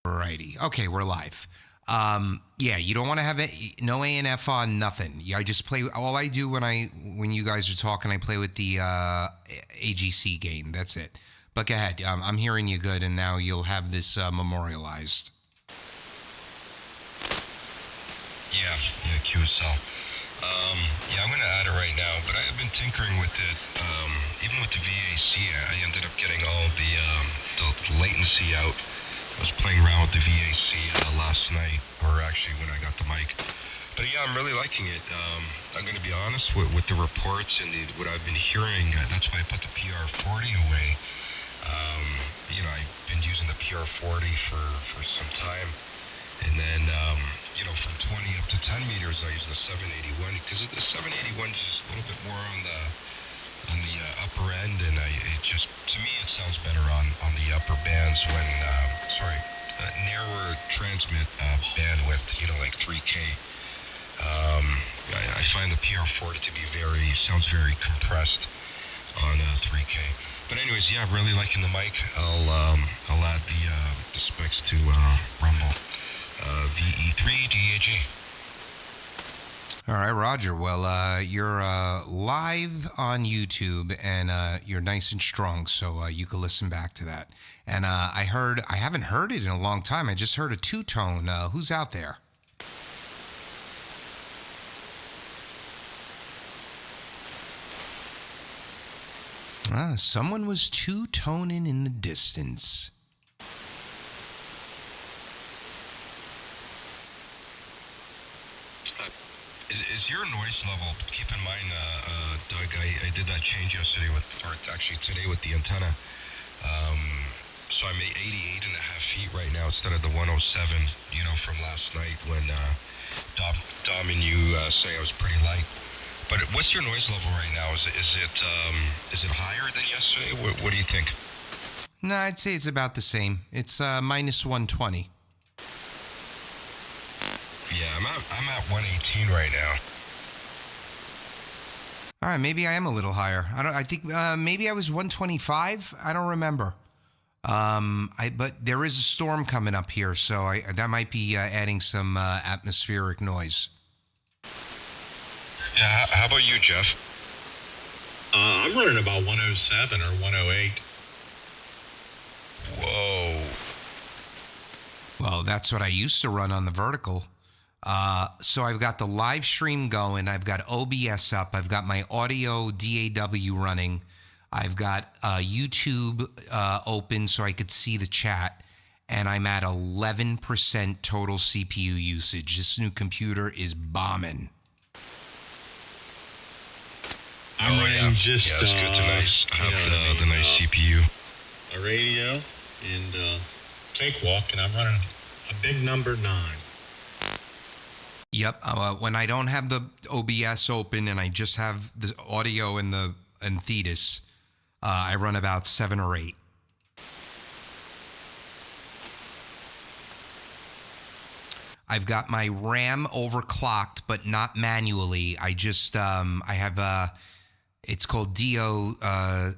Righty. Okay, we're live. Yeah, you don't want to have no ANF on nothing. Yeah, I just play. All I do when you guys are talking, I play with the AGC game. That's it. But go ahead. I'm hearing you good, and now you'll have this memorialized. Yeah, QSL. Yeah, I'm going to add it right now, but I've been tinkering with it. Even with the VAC, I ended up getting all the latency out. I was playing around with the VAC last night, or actually when I got the mic. But yeah, I'm really liking it. I'm going to be honest with the reports and what I've been hearing. That's why I put the PR40 away. I've been using the PR40 for some time. And then, from 20 up to 10 meters, I use the 781 because the 781 is just a little bit more on the upper end, and to me it sounds better on the upper bands when narrower transmit bandwidth, like 3K. I find the PR40 to be sounds very compressed on 3K. But anyways, yeah, really liking the mic. I'll add the specs to Rumble. VE3 DAG. All right, Roger. Well, you're live on YouTube, and you're nice and strong, so you can listen back to that. And I haven't heard it in a long time. I just heard a two-tone. Who's out there? Someone was two-toning in the distance. Is your noise level, keep in mind, Doug, I did that change yesterday today with the antenna. So I'm at 88 and a half feet right now instead of the 107, from last night when Dom and you say I was pretty light. But what's your noise level right now? Is it higher than yesterday? What do you think? No, I'd say it's about the same. It's minus 120. Yeah, I'm at 118 right now. All right, maybe I am a little higher. I think maybe I was 125. I don't remember. But there is a storm coming up here, so that might be adding some atmospheric noise. Yeah, how about you, Jeff? I'm running about 107 or 108. Whoa. Well, that's what I used to run on the vertical. So I've got the live stream going. I've got OBS up. I've got my audio DAW running. I've got YouTube open so I could see the chat. And I'm at 11% total CPU usage. This new computer is bombing. I'm running just it's good to have the nice CPU. A radio and Cakewalk, and I'm running a big number 9. Yep. When I don't have the OBS open and I just have the audio and Thetis, I run about 7 or 8. I've got my RAM overclocked, but not manually. I just I have it's called DOCP.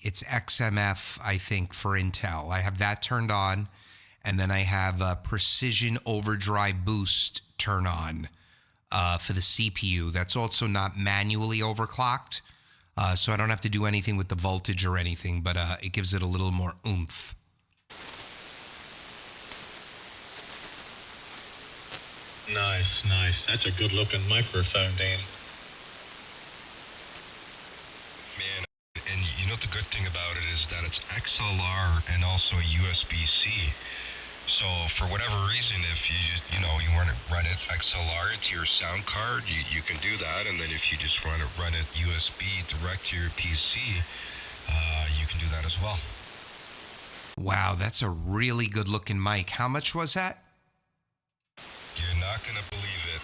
It's XMF, I think, for Intel. I have that turned on, and then I have Precision Overdrive Boost turn on for the CPU. That's also not manually overclocked, so I don't have to do anything with the voltage or anything, but it gives it a little more oomph. Nice. That's a good-looking microphone, Dan. Man, and the good thing about it is that it's XLR and also USB-C. So for whatever reason, if you want to run it XLR to your sound card, you can do that. And then if you just run it USB direct to your PC, you can do that as well. Wow, that's a really good-looking mic. How much was that? You're not gonna believe it,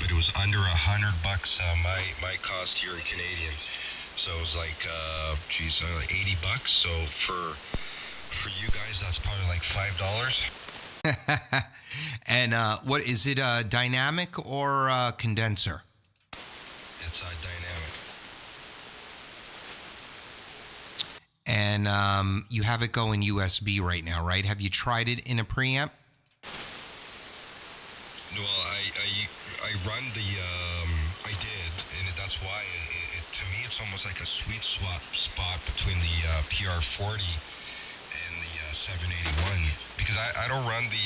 but it was under $100. My cost here in Canadian, so it was like like $80. So for you guys, that's probably like $5. And what is it? Dynamic or condenser? It's dynamic. and you have it going USB right now, right? Have you tried it in a preamp? No, I run the I did, and that's why it to me it's almost like a sweet spot between the PR40 and the 781 because I don't run the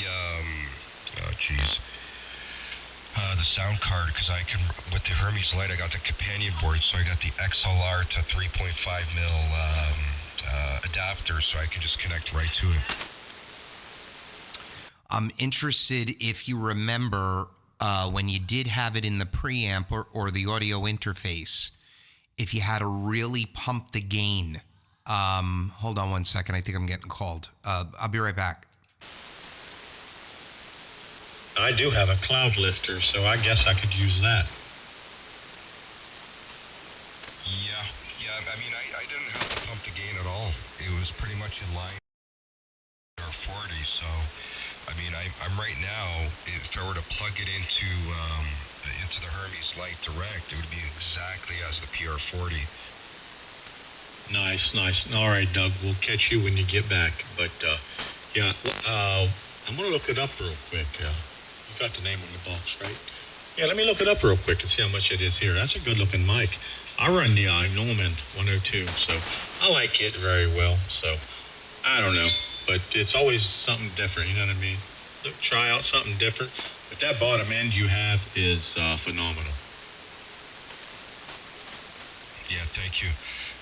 the sound card because I can with the Hermes Lite I got the companion board, so I got the XLR to 3.5 mil adapter, so I can just connect right to it. I'm interested if you remember when you did have it in the preamp or the audio interface, if you had to really pump the gain. Hold on one second. I think I'm getting called. I'll be right back. I do have a cloud lifter, so I guess I could use that. Yeah. I mean, I didn't have to pump the gain at all. It was pretty much in line with our 40. So, I mean, I'm right now. If I were to plug it into the Hermes Lite direct, it would be exactly as the PR40. Nice. All right, Doug, we'll catch you when you get back. But, I'm going to look it up real quick. You got the name on the box, right? Yeah, let me look it up real quick and see how much it is here. That's a good-looking mic. I run the Neumann 102, so I like it very well. So, I don't know. But it's always something different, you know what I mean? Look, try out something different. But that bottom end you have is phenomenal. Yeah, thank you.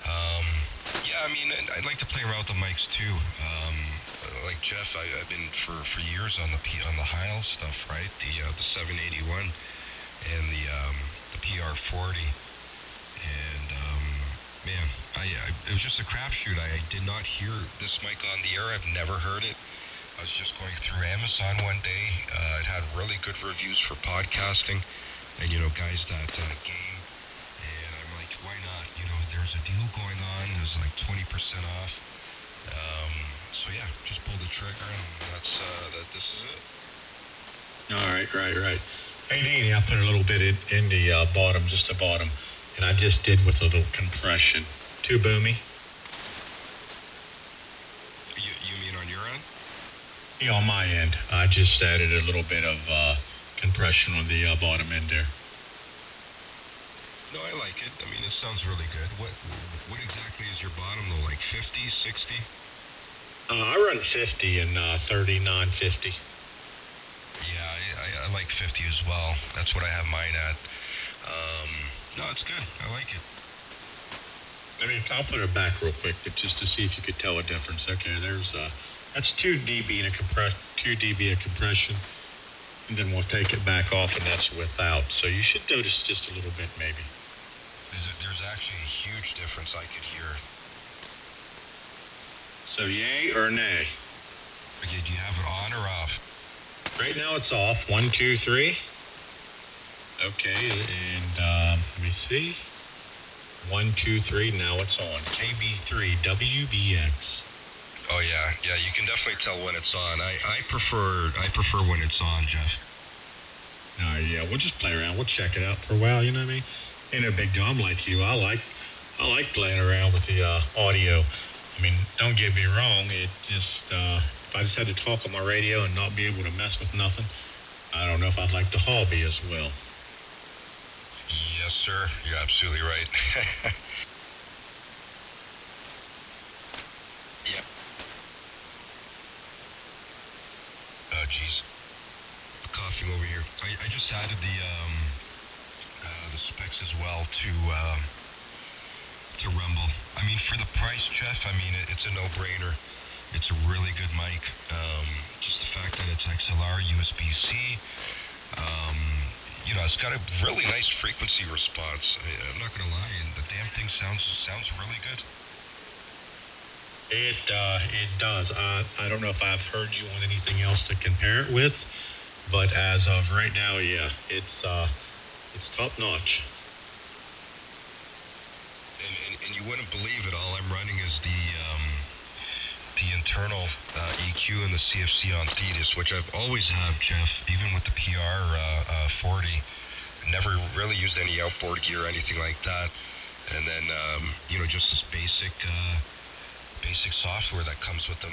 I mean, I'd like to play around with the mics too. Like Jeff, I've been for years on the Heil stuff, right? The 781 and the PR40, and man, it was just a crapshoot. I did not hear this mic on the air. I've never heard it. I was just going through Amazon one day. It had really good reviews for podcasting, and guys that game. And I'm like, why not? There's a deal going on. It was like 20% off. So yeah, just pull the trigger, and this is it. All right. Hey, Danny, I put a little bit in the bottom, just the bottom, and I just did with a little compression. Too boomy? You mean on your end? Yeah, on my end. I just added a little bit of compression on the bottom end there. No, I like it. I mean, it sounds really good. What exactly is your bottom though? Like 50, 60? I run 50 and 39, 50. Yeah, I like 50 as well. That's what I have mine at. No, it's good. I like it. I'll put it back real quick just to see if you could tell a difference. Okay, that's 2 dB of compression, and then we'll take it back off, and that's without. So you should notice just a little bit, maybe. There's actually a huge difference I could hear. So yay or nay? Okay, do you have it on or off? Right now it's off. 1, 2, 3. Okay, and let me see. 1, 2, 3. Now it's on. KB3 WBX. Oh yeah. You can definitely tell when it's on. I prefer when it's on, Jeff. All right, yeah. We'll just play around. We'll check it out for a while. You know what I mean? Ain't no big deal. I'm like you. I like playing around with the audio. I mean, don't get me wrong. It just if I just had to talk on my radio and not be able to mess with nothing, I don't know if I'd like the hobby as well. Yes, sir. You're absolutely right. Yep. Oh, jeez. Coughing over here. I just added the specs as well to Rumble. I mean, for the price, Jeff, I mean, it's a no-brainer. It's a really good mic. Just the fact that it's XLR, USB-C. It's got a really nice frequency response. I'm not gonna lie, and the damn thing sounds really good. It does. I don't know if I've heard you on anything else to compare it with, but as of right now, yeah, it's top notch. And you wouldn't believe it. All I'm running is the internal EQ and the CFC on Thetis, which I've always had, Jeff, even with the PR 40. Never really used any outboard gear or anything like that. And then just this basic basic software that comes with the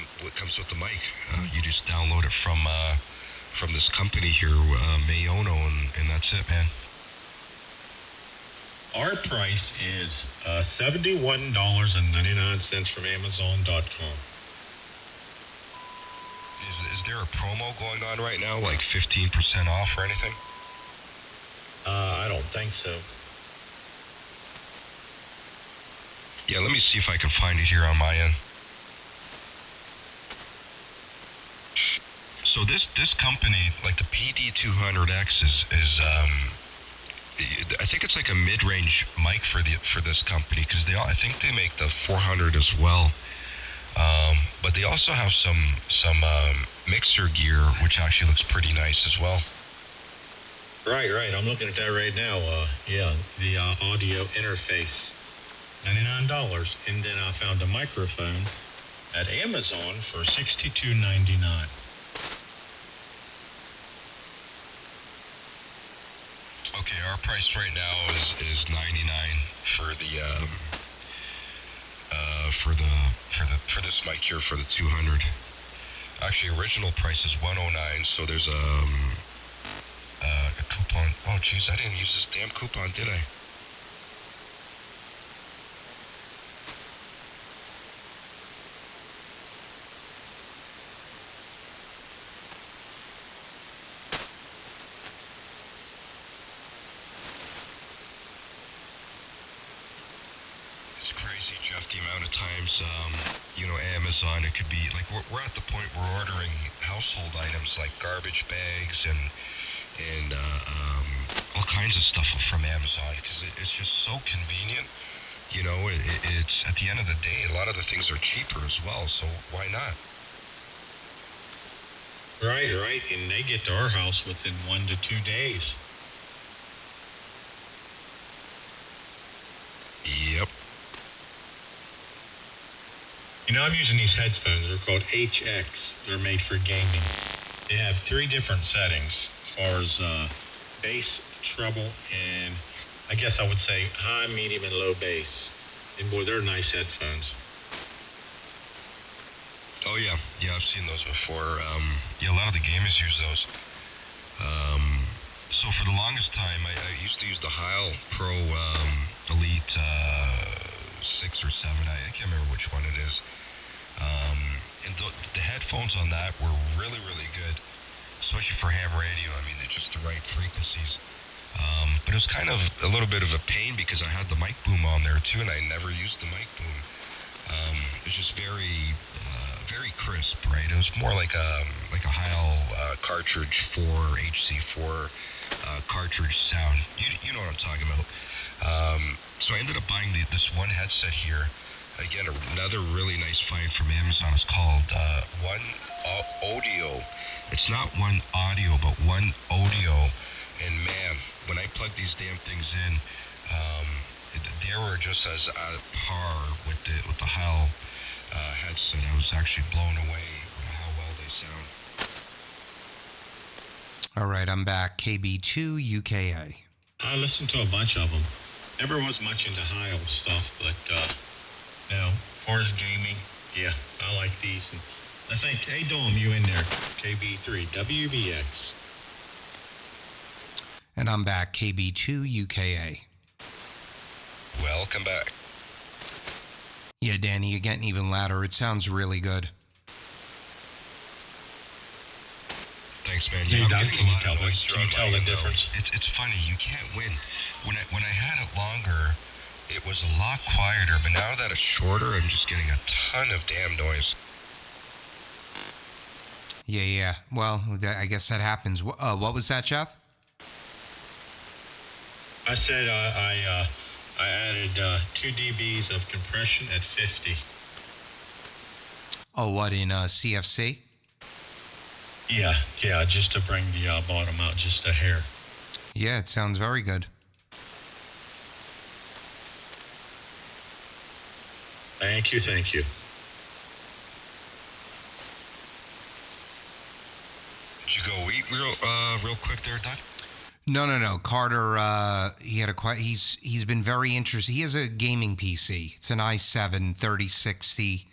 mic. You just download it from this company here, Mayono, and that's it, man. Our price is $71.99 from Amazon.com. Is there a promo going on right now, like 15% off or anything? I don't think so. Yeah, let me see if I can find it here on my end. So this company, like the PD200X, is I think it's like a mid-range mic for this company, because I think they make the 400 as well. But they also have some mixer gear, which actually looks pretty nice as well. Right. I'm looking at that right now. The audio interface, $99, and then I found a microphone at Amazon for $62.99. Okay, our price right now is $99 for this mic here for the 200. Actually, original price is $109. So there's a coupon. Oh, jeez, I didn't use this damn coupon, did I? The amount of times, Amazon, it could be like we're at the point we're ordering household items like garbage bags and all kinds of stuff from Amazon, because it's just so convenient. It's at the end of the day, a lot of the things are cheaper as well, so why not? Right, and they get to our house within 1 to 2 days. Yep. I'm using these headphones. They're called HX. They're made for gaming. They have 3 different settings as far as bass, treble, and I guess I would say high, medium, and low bass. And boy, they're nice headphones. Oh yeah, I've seen those before. A lot of the gamers use those. So for the longest time, I used to use the Heil Pro Elite 6 or 7. I can't remember which one it is. And the headphones on that were really, really good, especially for ham radio. I mean, they're just the right frequencies. But it was kind of a little bit of a pain because I had the mic boom on there too, and I never used the mic boom. It was just very, very crisp, right? It was more like a Heil cartridge 4 HC4 cartridge sound. You know what I'm talking about. So I ended up buying this one headset here. Again, another really nice find from Amazon. It's called One Audio. It's not One Audio, but One Audio. And man, when I plugged these damn things in, they were just as at par with the Heil headset. I was actually blown away with how well they sound. All right, I'm back. KB2 UKA. I listened to a bunch of them. Never was much into Heil stuff, but as far as gaming, yeah, I like these. And I think, hey Dom, you in there? KB3 WBX. And I'm back. KB2 UKA. Welcome back. Yeah, Danny, you're getting even louder. It sounds really good. Thanks, man. Hey, I'm Doc, getting can a you lot tell, of noise can you tell the difference? It's funny. You can't win. When I had it longer, it was a lot quieter, but now that it's shorter, I'm just getting a ton of damn noise. Yeah. Well, I guess that happens. What was that, Jeff? I said I added 2 dBs of compression at 50. Oh, what, in CFC? Yeah, just to bring the bottom out just a hair. Yeah, it sounds very good. Thank you. Did you go eat real quick there, Doc? No. Carter, he's been very interested. He has a gaming PC. It's an i7 3060.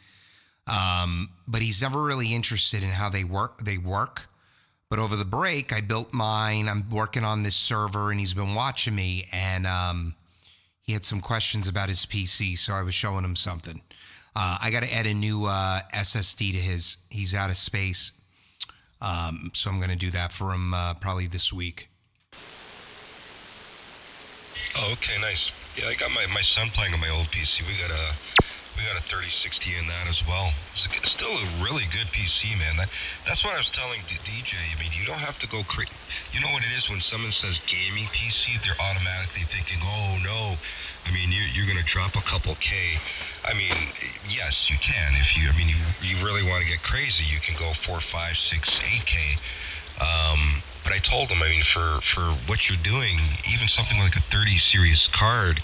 But he's never really interested in how they work. But over the break, I built mine. I'm working on this server, and he's been watching me. And he had some questions about his PC, so I was showing him something. I got to add a new SSD to his. He's out of space. So I'm going to do that for him probably this week. Oh, okay, nice. Yeah, I got my son playing on my old PC. We got a 3060 in that as well. It's still a really good PC, man. That's what I was telling DJ. I mean, you don't have to go crazy. You know what it is when someone says gaming PC, they're automatically thinking, oh no. I mean, you're gonna drop a couple K. I mean, yes, you can. If you really want to get crazy, you can go 4, 5, 6, 8K. But I told him, I mean, for what you're doing, even something like a 30 series card,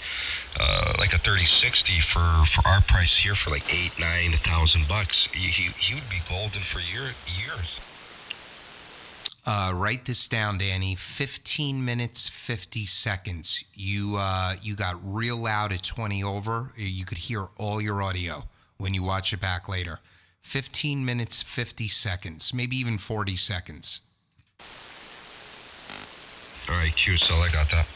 like a 3060 for our price here for like $8,000-$9,000, he would be golden for years. Write this down, Danny. 15 minutes, 50 seconds. You got real loud at 20 over. You could hear all your audio when you watch it back later. 15 minutes, 50 seconds, maybe even 40 seconds. All right, QSL, I got that.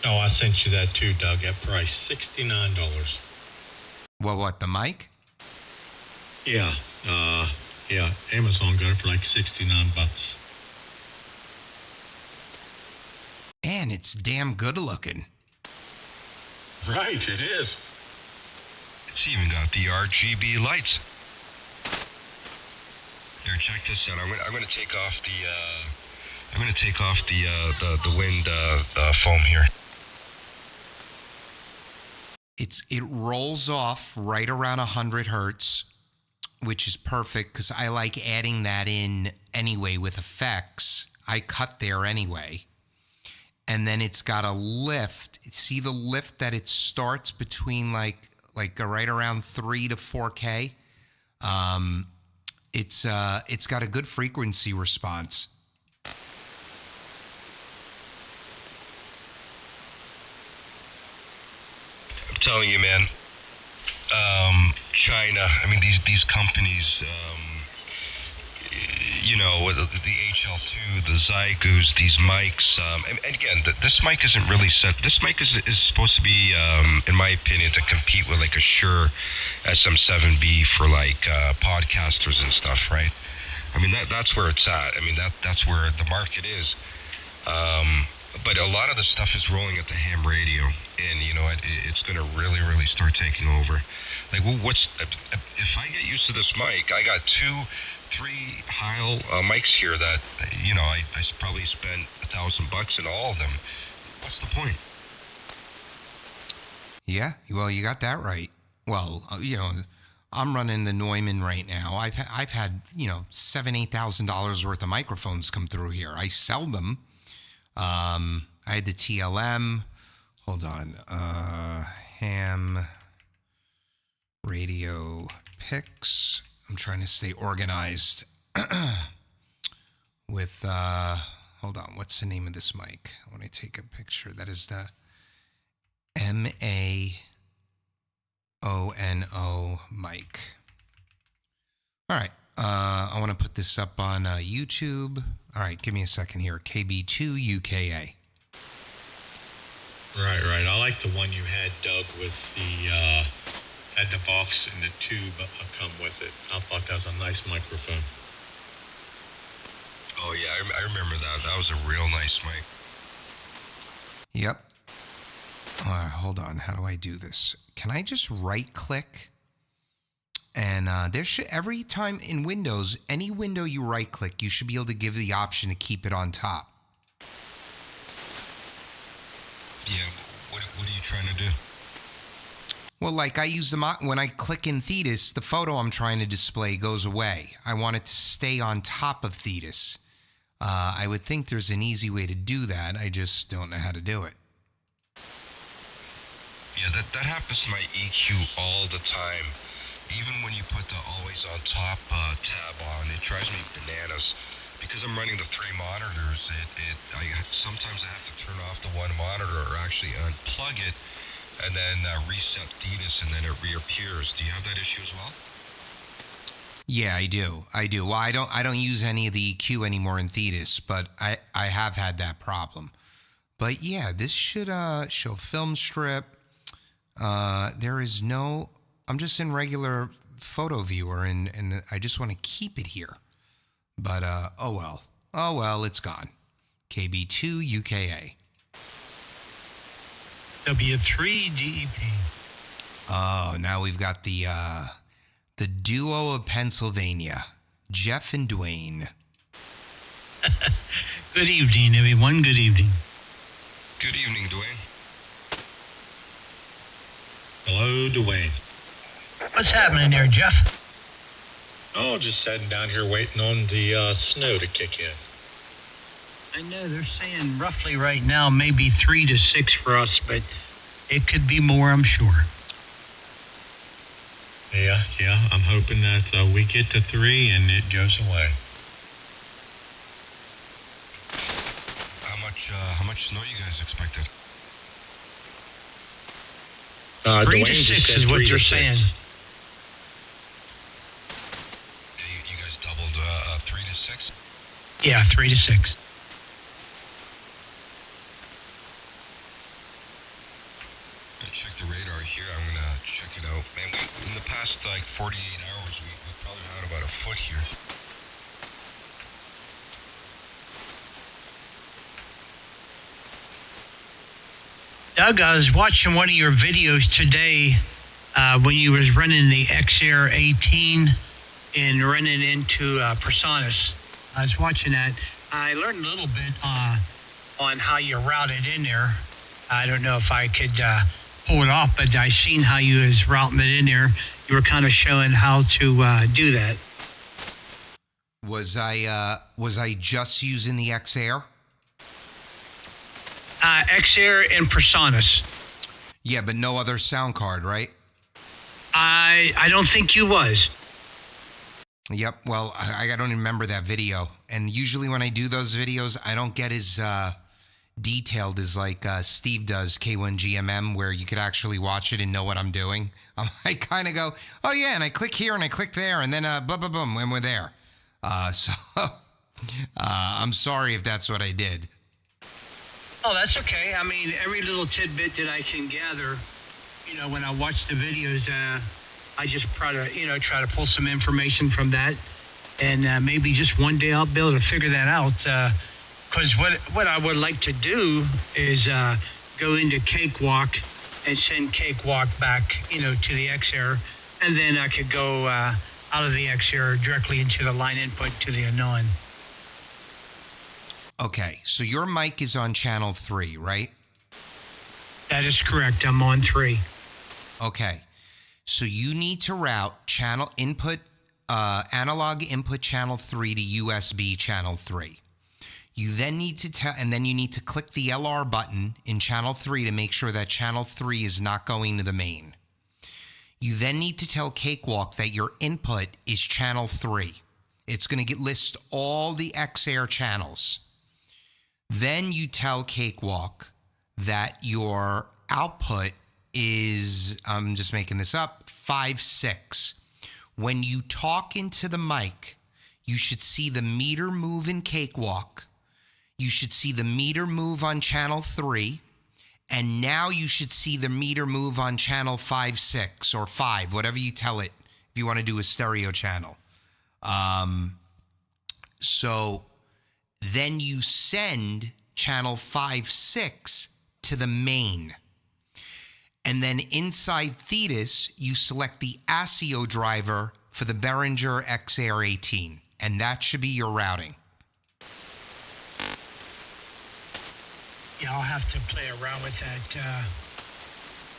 Oh, I sent you that too, Doug, at price $69. Well, what, the mic? Yeah, Amazon got it for like $69. And it's damn good looking. Right, it is. It's even got the RGB lights. Here, check this out. I'm gonna take off the wind foam here. It rolls off right around 100 hertz, which is perfect because I like adding that in anyway with effects. I cut there anyway. And then it's got a lift. See the lift that it starts between like right around 3 to 4K? It's got a good frequency response. I'm telling you, man. China. I mean, these companies. The HL2, the Zygoos, these mics. And again, this mic isn't really set. This mic is supposed to be, in my opinion, to compete with like a Shure SM7B for like podcasters and stuff, right? I mean, that's where it's at. I mean, that's where the market is. But a lot of the stuff is rolling at the ham radio, and it's going to really, really start taking over. Like, well, if I get used to this mic? I got 2-3 Heil mics here that I probably spent $1,000 in all of them. What's the point? Yeah, well, you got that right. Well, I'm running the Neumann right now. I've had $7,000-$8,000 worth of microphones come through here. I sell them. I had the TLM. Hold on. Ham radio picks. I'm trying to stay organized with, hold on. What's the name of this mic? When I take a picture, that is the MAONO mic. All right. I want to put this up on YouTube. All right, give me a second here. KB2 UKA. Right. I like the one you had, Doug, with had the box and the tube come with it. I thought that was a nice microphone. Oh yeah, I remember that. That was a real nice mic. Yep. All right, hold on. How do I do this? Can I just right-click? And every time in Windows, any window you right-click, you should be able to give the option to keep it on top. Yeah, what are you trying to do? Well, like I use when I click in Thetis, the photo I'm trying to display goes away. I want it to stay on top of Thetis. I would think there's an easy way to do that. I just don't know how to do it. Yeah, that happens to my EQ all the time. Even when you put the always on top tab on, it drives me bananas. Because I'm running the 3 monitors, sometimes I have to turn off the one monitor or actually unplug it and then reset Thetis, and then it reappears. Do you have that issue as well? Yeah, I do. Well, I don't use any of the EQ anymore in Thetis, but I have had that problem. But yeah, this should show film strip. There is no. I'm just in regular photo viewer, and I just want to keep it here. But oh well, it's gone. KB2 UKA. W3 DEP. Oh, now we've got the duo of Pennsylvania, Jeff and Dwayne. Good evening, everyone. Good evening. Good evening, Dwayne. Hello, Dwayne. What's happening there, Jeff? Oh, just sitting down here waiting on the snow to kick in. I know they're saying roughly right now maybe 3 to 6 for us, but it could be more, I'm sure. Yeah, I'm hoping that we get to 3 and it goes away. How much snow you guys expected? 3 to Dwayne 6 just said is what 3 to they're 6. saying. Yeah, you guys doubled 3 to 6? Yeah, 3 to 6. Check the radar here. I'm gonna check it out. Man, in the past 48 hours, we probably had about a foot here. Doug, I was watching one of your videos today when you was running the XAir 18 and running into Personas. I was watching that. I learned a little bit on how you routed in there. I don't know if I could pull it off, but I seen how you was routing it in there. You were kind of showing how to do that. Was I just using the XAir? XAir and Personas. Yeah, but no other sound card, right? I don't think you was. Yep. Well, I don't remember that video. And usually when I do those videos, I don't get as detailed as like Steve does, K1GMM, where you could actually watch it and know what I'm doing. I kind of go, oh yeah, and I click here and I click there, and then blah, blah, blah, and we're there. So I'm sorry if that's what I did. Oh, that's okay. I mean, every little tidbit that I can gather, when I watch the videos, I just try to pull some information from that, and maybe just one day I'll be able to figure that out. Because what I would like to do is go into Cakewalk and send Cakewalk back, to the XAir, and then I could go out of the XAir directly into the line input to the Anon. Okay, so your mic is on channel 3, right? That is correct. I'm on 3. Okay, so you need to route channel input, analog input channel 3 to USB channel 3. You then need to and then you need to click the LR button in channel 3 to make sure that channel 3 is not going to the main. You then need to tell Cakewalk that your input is channel 3. It's going to list all the XAir channels. Then you tell Cakewalk that your output is, I'm just making this up, 5.6. When you talk into the mic, you should see the meter move in Cakewalk. You should see the meter move on channel 3. And now you should see the meter move on channel 5.6 or 5, whatever you tell it, if you want to do a stereo channel. So then you send channel 5.6 to the main. And then inside Thetis, you select the ASIO driver for the Behringer XAir 18. And that should be your routing. Yeah, I'll have to play around with that to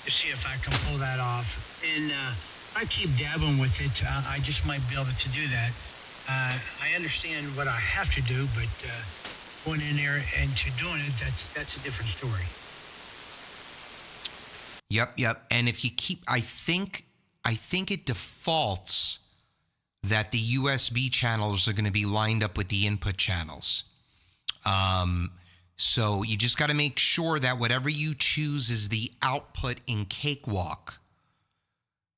see if I can pull that off. And I keep dabbling with it. I just might be able to do that. I understand what I have to do, but going in there and to doing it, that's a different story. Yep. And if you keep, I think it defaults that the USB channels are going to be lined up with the input channels. So you just got to make sure that whatever you choose is the output in Cakewalk,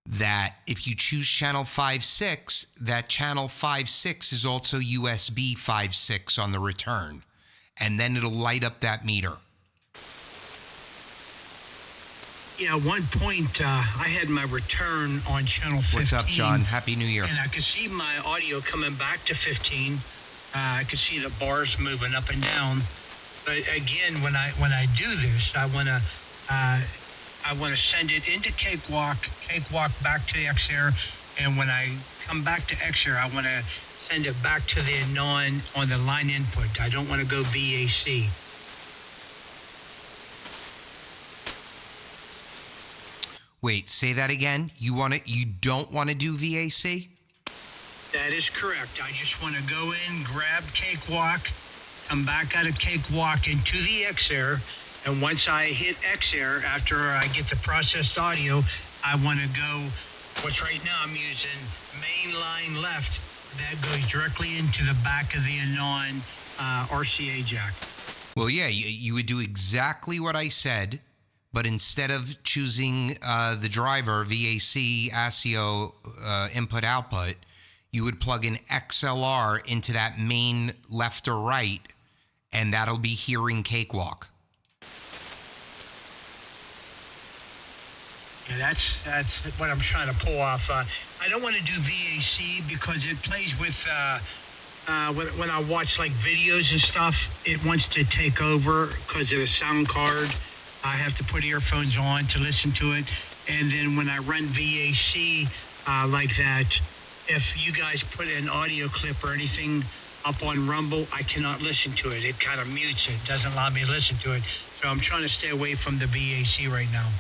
that if you choose channel 5.6, that channel 5.6 is also USB 5.6 on the return. And then it'll light up that meter. Yeah, at one point, I had my return on channel 15. What's up, John? Happy New Year. And I could see my audio coming back to 15. I could see the bars moving up and down. But again, when I do this, I want to send it into Cakewalk back to the Xair, and when I come back to Xair, I want to send it back to the non on the line input. I don't want to go VAC. Wait, say that again. You don't want to do VAC? That is correct. I just want to go in, grab Cakewalk, come back out of Cakewalk into the Xair, and once I hit Xair, after I get the processed audio, I want to go, which right now I'm using main line left. That goes directly into the back of the Anon RCA jack. Well, yeah, you would do exactly what I said, but instead of choosing the driver, VAC, ASIO input output, you would plug an XLR into that main left or right, and that'll be hearing Cakewalk. Yeah, that's what I'm trying to pull off. I don't want to do VAC because it plays with when I watch like videos and stuff. It wants to take over because of the sound card. I have to put earphones on to listen to it, and then when I run VAC like that, if you guys put an audio clip or anything up on Rumble, I cannot listen to it. It kind of mutes it. Doesn't allow me to listen to it. So I'm trying to stay away from the VAC right now.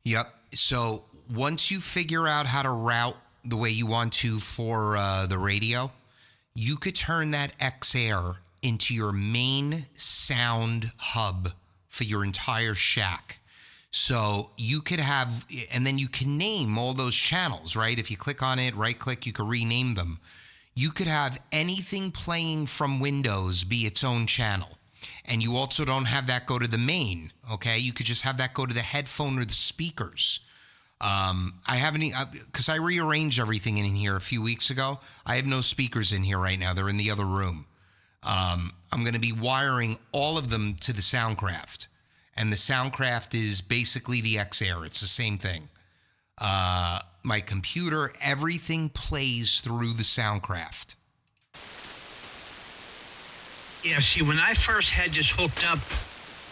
Yep. So once you figure out how to route the way you want to for the radio, you could turn that Xair into your main sound hub for your entire shack. So you could have, and then you can name all those channels, right? If you click on it, right click, you could rename them. You could have anything playing from Windows be its own channel. And you also don't have that go to the main, okay? You could just have that go to the headphone or the speakers. I haven't, because I rearranged everything in here a few weeks ago. I have no speakers in here right now. They're in the other room. I'm going to be wiring all of them to the Soundcraft. And the Soundcraft is basically the Xair. It's the same thing. My computer, everything plays through the Soundcraft. Yeah, see, when I first had this hooked up,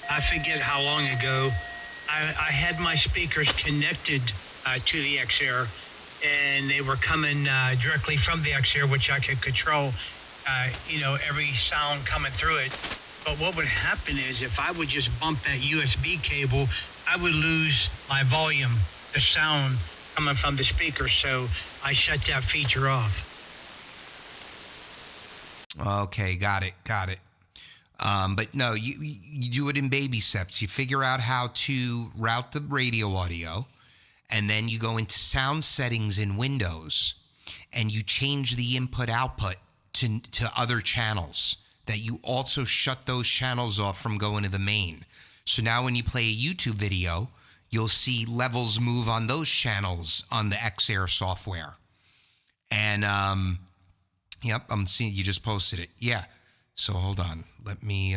I forget how long ago, I had my speakers connected to the Xair, and they were coming directly from the Xair, which I could control, every sound coming through it. But what would happen is if I would just bump that USB cable, I would lose my volume, the sound coming from the speaker. So I shut that feature off. Okay, got it. But no, you do it in baby steps. You figure out how to route the radio audio, and then you go into sound settings in Windows, and you change the input output to other channels, that you also shut those channels off from going to the main. So now when you play a YouTube video, you'll see levels move on those channels on the Xair software. And, yep, I'm seeing you just posted it. Yeah. So hold on. Let me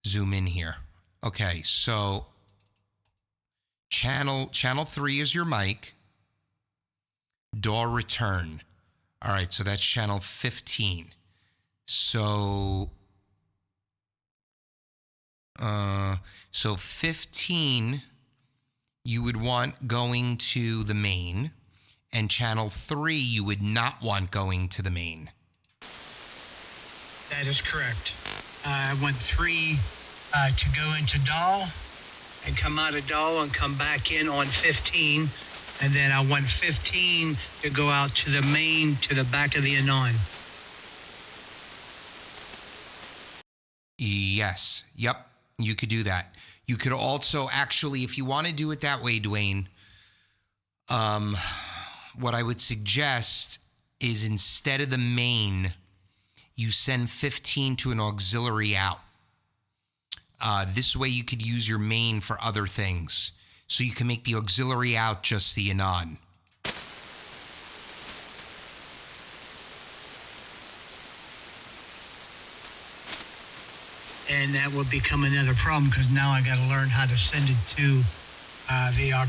zoom in here. Okay, so channel 3 is your mic. DAW return. All right, so that's channel 15. So 15 you would want going to the main, and channel 3 you would not want going to the main. That is correct. I want 3 to go into DAW and come out of DAW and come back in on 15. And then I want 15 to go out to the main, to the back of the Anon. Yes. Yep. You could do that. You could also actually, if you want to do it that way, Dwayne, what I would suggest is instead of the main, you send 15 to an auxiliary out. This way you could use your main for other things. So you can make the auxiliary out just the anon. And that would become another problem because now I got to learn how to send it to the aux.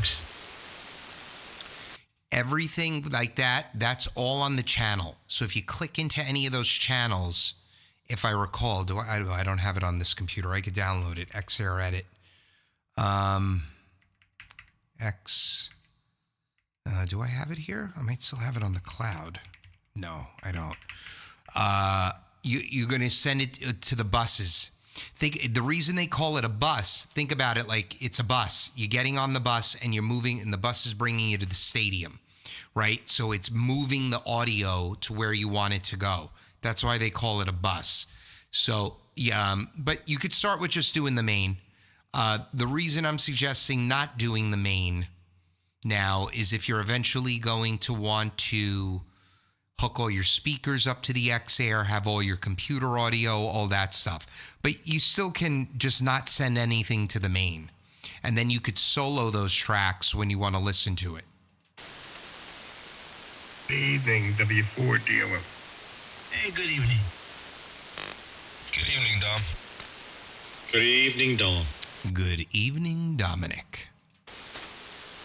Everything like that, that's all on the channel. So if you click into any of those channels, if I recall, I don't have it on this computer. I could download it. XAir Edit. Do I have it here? I might still have it on the cloud. No, I don't. You're going to send it to the buses. The reason they call it a bus, think about it like it's a bus. You're getting on the bus and you're moving, and the bus is bringing you to the stadium, right? So it's moving the audio to where you want it to go. That's why they call it a bus. So, yeah, but you could start with just doing the main. The reason I'm suggesting not doing the main now is if you're eventually going to want to hook all your speakers up to the XAir, have all your computer audio, all that stuff. But you still can just not send anything to the main. And then you could solo those tracks when you want to listen to it. Good evening, W4DOM. Hey, good evening. Good evening, Dom. Good evening, Dom. Good evening, Dominic.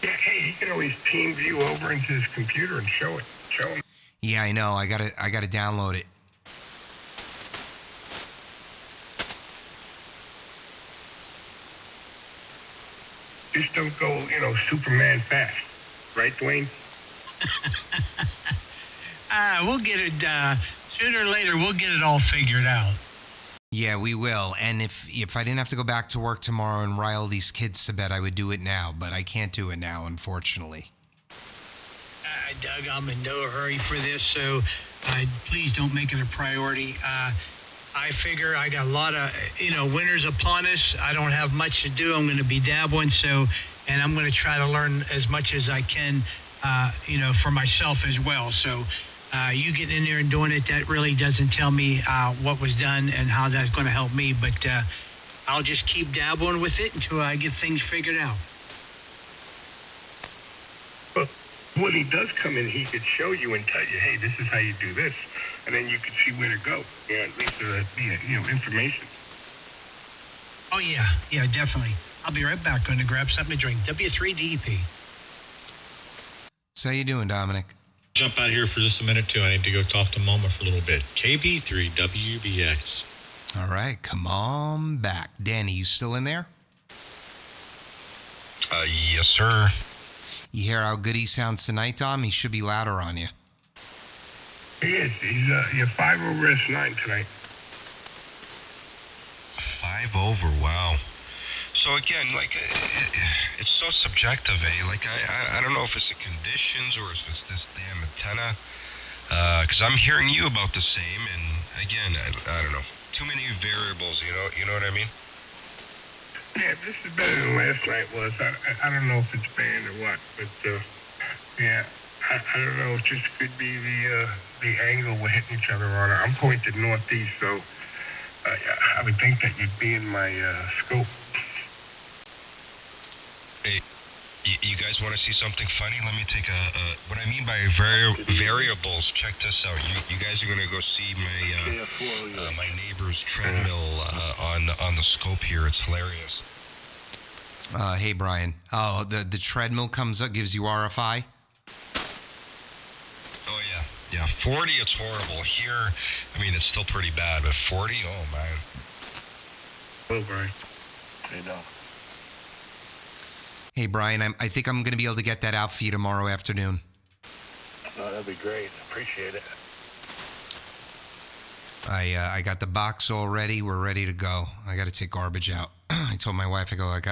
Yeah, hey, he can always team view over into his computer and show him. Yeah, I know. I gotta download it. Just don't go, Superman fast. Right, Dwayne? We'll get it, sooner or later, we'll get it all figured out. Yeah, we will. And if I didn't have to go back to work tomorrow and rile these kids to bed, I would do it now. But I can't do it now, unfortunately. Doug, I'm in no hurry for this, so please don't make it a priority. I figure I got a lot of, winter's upon us. I don't have much to do. I'm going to be dabbling, and I'm going to try to learn as much as I can, for myself as well. So you getting in there and doing it, that really doesn't tell me what was done and how that's going to help me, but I'll just keep dabbling with it until I get things figured out. But when he does come in, he could show you and tell you, hey, this is how you do this. And then you could see where to go. Yeah, at least information. Oh, yeah, definitely. I'll be right back. Going to grab something to drink. W3DEP. So how you doing, Dominic? Jump out here for just a minute, too. I need to go talk to Mama for a little bit. KB3WBX. All right, come on back. Danny, you still in there? Yes, sir. You hear how good he sounds tonight, Dom? He should be louder on you. He is. He's 5 over S9 tonight. 5 over, wow. So again, it's so subjective, eh? I don't know if it's the conditions or if it's this damn antenna. Because I'm hearing you about the same, and again, I don't know. Too many variables, you know what I mean? Yeah, this is better than last night was. I don't know if it's banned or what, but yeah, I don't know. It just could be the angle we're hitting each other on. I'm pointed northeast, so I would think that you'd be in my scope. Hey, you guys want to see something funny? Let me take what I mean by variables. Check this out. You guys are gonna go see my neighbor's treadmill on the scope here. It's hilarious. Hey, Brian. Oh, the treadmill comes up, gives you RFI? Oh, yeah. 40, it's horrible. Here, I mean, it's still pretty bad, but 40, oh, man. Hello, Brian. Hey, no. Hey, Brian, I think I'm going to be able to get that out for you tomorrow afternoon. Oh, that'd be great. Appreciate it. I got the box all ready. We're ready to go. I got to take garbage out. I told my wife,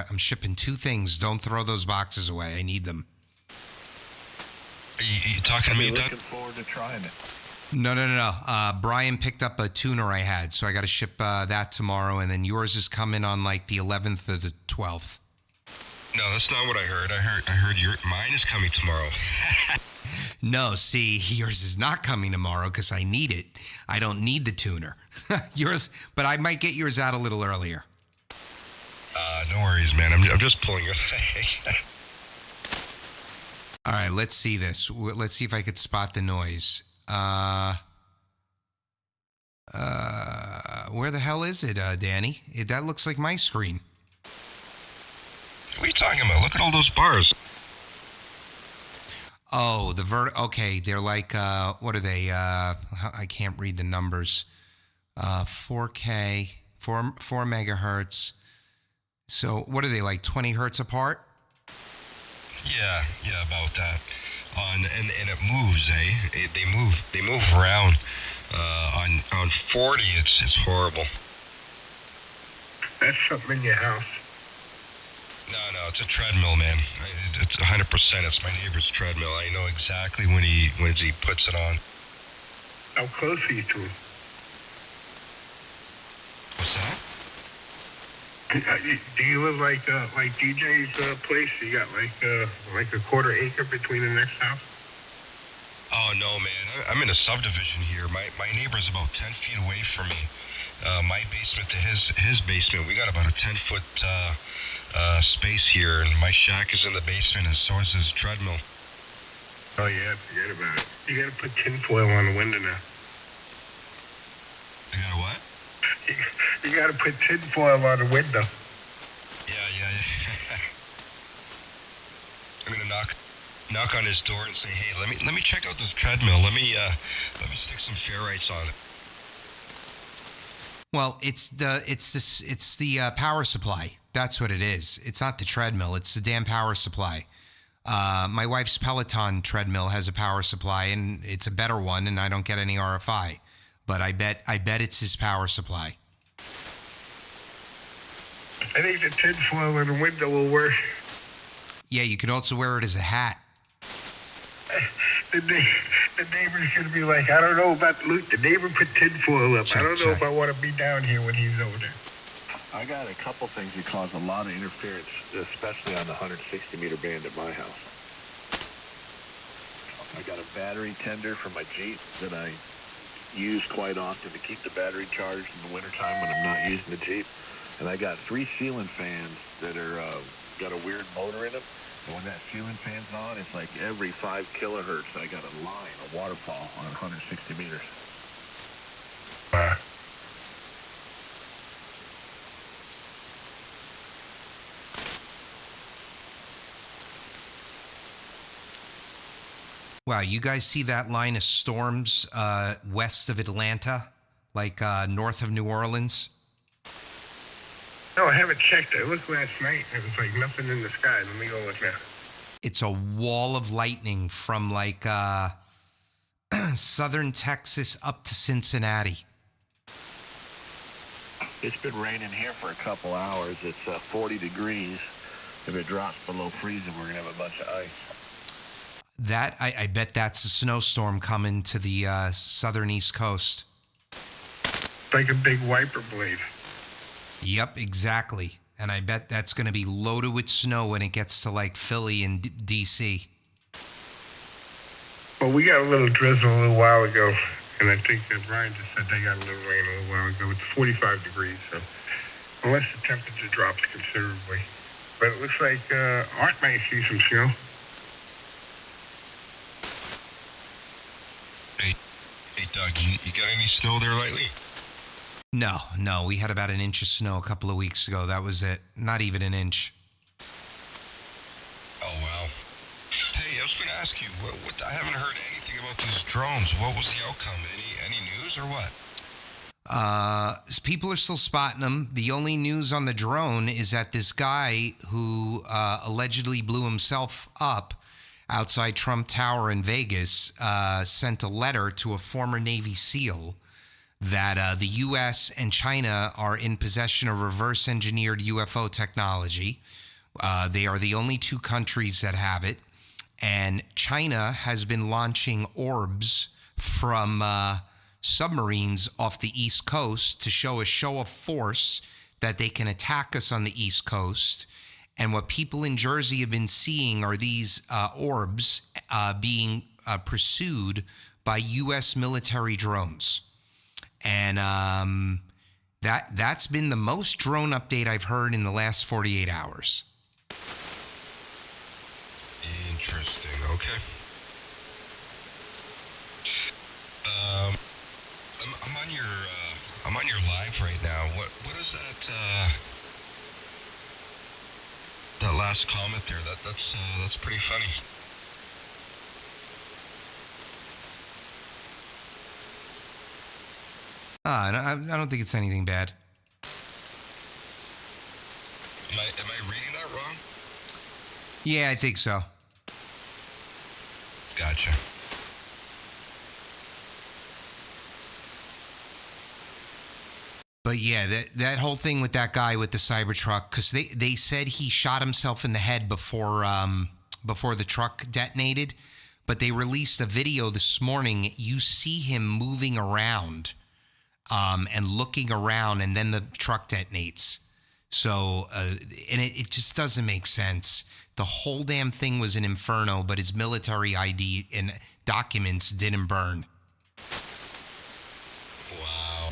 I'm shipping 2 things. Don't throw those boxes away. I need them. You talking to me, Doug? Looking forward to trying it. No. Brian picked up a tuner I had, so I got to ship that tomorrow, and then yours is coming on the 11th or the 12th. No, that's not what I heard. I heard mine is coming tomorrow. No, see, yours is not coming tomorrow because I need it. I don't need the tuner. Yours, but I might get yours out a little earlier. no worries, man. I'm just pulling your leg. All right, let's see this. Let's see if I could spot the noise. Where the hell is it, Danny? That looks like my screen. What are you talking about? Look at all those bars. Oh, okay, they're like, what are they? I can't read the numbers. 4K, 4 megahertz. So what are they, like 20 hertz apart? Yeah, about that. And it moves, eh? They move around. On 40, it's horrible. That's something in your house. No, it's a treadmill, man. It's 100%. It's my neighbor's treadmill. I know exactly when he puts it on. How close are you to him? What's that? Do you live like DJ's place? You got like a quarter acre between the next house? Oh no, man! I'm in a subdivision here. My neighbor's about 10 feet away from me. My basement to his basement, we got about a 10-foot space here, and my shack is in the basement, and so is his treadmill. Oh yeah, forget about it. You gotta put tinfoil on the window now. You got a what? You gotta put tinfoil on the window. Yeah. I'm gonna knock on his door and say, hey, let me check out this treadmill. Let me stick some ferrites on it. Well, it's the power supply. That's what it is. It's not the treadmill. It's the damn power supply. My wife's Peloton treadmill has a power supply, and it's a better one, and I don't get any RFI. But I bet it's his power supply. I think the tinfoil on the window will work. Yeah, you could also wear it as a hat. The neighbor's gonna be like, I don't know about Luke. The neighbor put tinfoil up. I don't know if I want to be down here when he's over there. I got a couple things that cause a lot of interference, especially on the 160-meter band at my house. I got a battery tender for my Jeep that I use quite often to keep the battery charged in the wintertime when I'm not using the Jeep. And I got 3 ceiling fans that are got a weird motor in them. And when that ceiling fan's on, it's like every 5 kilohertz, I got a waterfall on 160 meters. Wow, you guys see that line of storms west of Atlanta, like north of New Orleans? No, I haven't checked. I looked last night, and it was like nothing in the sky. Let me go look now. It's a wall of lightning from like southern Texas up to Cincinnati. It's been raining here for a couple hours. It's 40 degrees. If it drops below freezing, we're going to have a bunch of ice. That I bet that's a snowstorm coming to the southern East Coast. It's like a big wiper blade. Yep, exactly. And I bet that's going to be loaded with snow when it gets to like Philly and D.C. Well, we got a little drizzle a little while ago, and I think that Brian just said they got a little rain a little while ago. It's 45 degrees, so unless the temperature drops considerably. But it looks like Art might see some snow. Hey, Doug, you got any snow there lately? No. We had about an inch of snow a couple of weeks ago. That was it. Not even an inch. Oh, wow. Hey, I was going to ask you, what, I haven't heard anything about these drones. What was the outcome? Any news or what? People are still spotting them. The only news on the drone is that this guy who allegedly blew himself up outside Trump Tower in Vegas sent a letter to a former Navy SEAL that the U.S. and China are in possession of reverse-engineered UFO technology. They are the only 2 countries that have it. And China has been launching orbs from submarines off the East Coast to show a show of force that they can attack us on the East Coast. And what people in Jersey have been seeing are these orbs being pursued by U.S. military drones. And That's been the most drone update I've heard in the last 48 hours. Interesting. Okay. I'm on your live right now. What is that? That last comment there. That's pretty funny. I don't think it's anything bad. Am I reading that wrong? Yeah, I think so. Gotcha. But yeah, that whole thing with that guy with the Cybertruck, because they said he shot himself in the head before the truck detonated, but they released a video this morning. You see him moving around, and looking around, and then the truck detonates. So, and it just doesn't make sense. The whole damn thing was an inferno, but his military ID and documents didn't burn. Wow.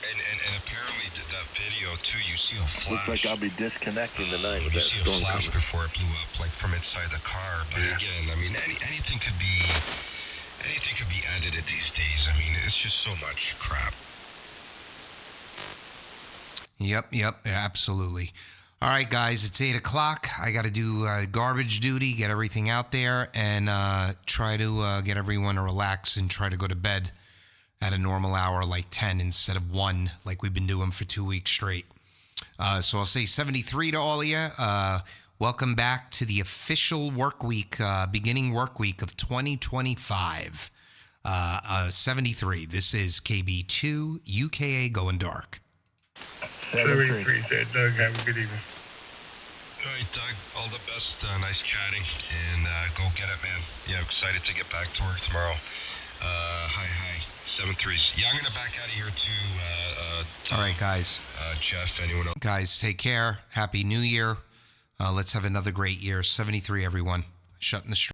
And apparently that video too, you see a flash. Looks like I'll be disconnecting tonight with You that see a storm flash coming. before it blew up, like from inside the car. But again, I mean, anything could be edited these days. I mean, it's just so much crap. Yep, absolutely. All right, guys, it's 8 o'clock. I got to do garbage duty, get everything out there, and try to get everyone to relax and try to go to bed at a normal hour, like 10 instead of 1, like we've been doing for 2 weeks straight. So I'll say 73 to all of you. Welcome back to the official work week, beginning work week of 2025. 73. This is KB2 UKA Going Dark. 73, said Doug. Have a good evening. All right, Doug, all the best. Nice chatting, and go get it, man. Yeah, excited to get back to work tomorrow. Hi. 7-3s. Yeah, I'm going to back out of here too. All right, guys. Jeff, anyone else? Guys, take care. Happy New Year. Let's have another great year. 73, everyone. Shutting the street.